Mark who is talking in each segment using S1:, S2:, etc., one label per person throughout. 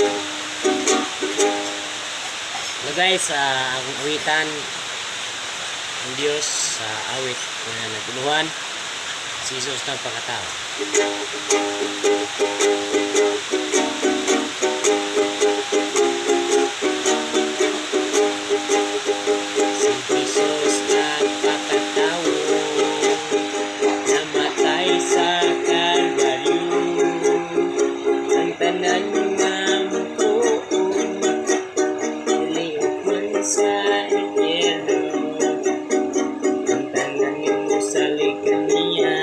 S1: Hello guys, ang awitan ng Diyos sa awit na nagtuluhan si Jesus ng pagkatao. Si Jesus nagpakatao, namatay sa Kalbaryo, ang tanan nga mutuon sa impyerno, ang tanan mo sa likaniya,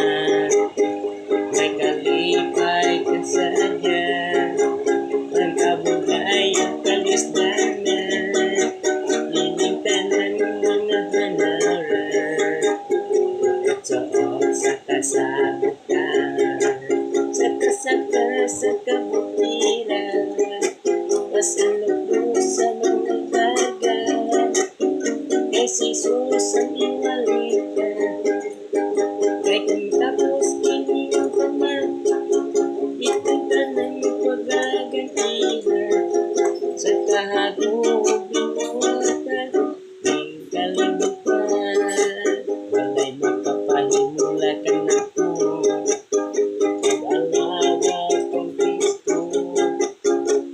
S1: may kalipay ka sa Diyan, ang kabugay at kalisdanan, ining tanan mo na hanaran, at suot sa kasabukan, sa kasaka sa kabutiran, pasalubos sa mga bagan, kay si Jesus ang iwalita, kay kung tapos inyong paman, ipunta ng pagkagantina, sa kahagong binuwatan, ng kalimutan, walay makapahimula ka na po, pag-alaga kong Kristo,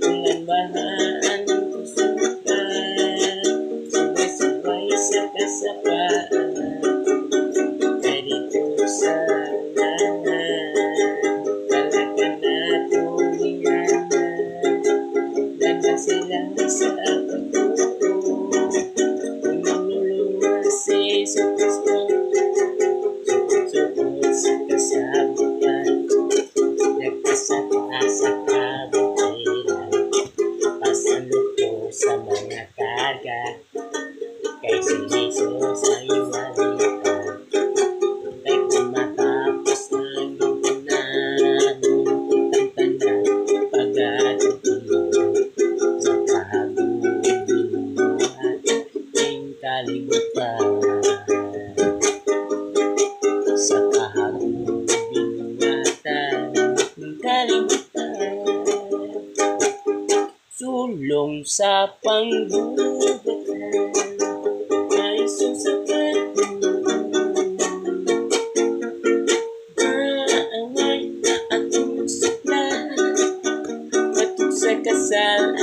S1: ang bahaan ng kusukan, sabay-sabay sa kasapaan, kay dito sa lahat, talaga na tulinganan, ganda sila sa pagtuto, manulungan si Jesus Cristo, suot sa kasabukan, nagkasaka sa kabutiran, pasalubong sa mga karga, kay si Jesus ang iwalita, kay kung matapos ng tanan, kitang tanan, pag-atutulog, sa kahagong binuhat, ng kalibutan, sa kahagong binuhatan, ng kalibutan, sulong sa panggugatan, ay susapat maangay na atong suklan, patong sa kasal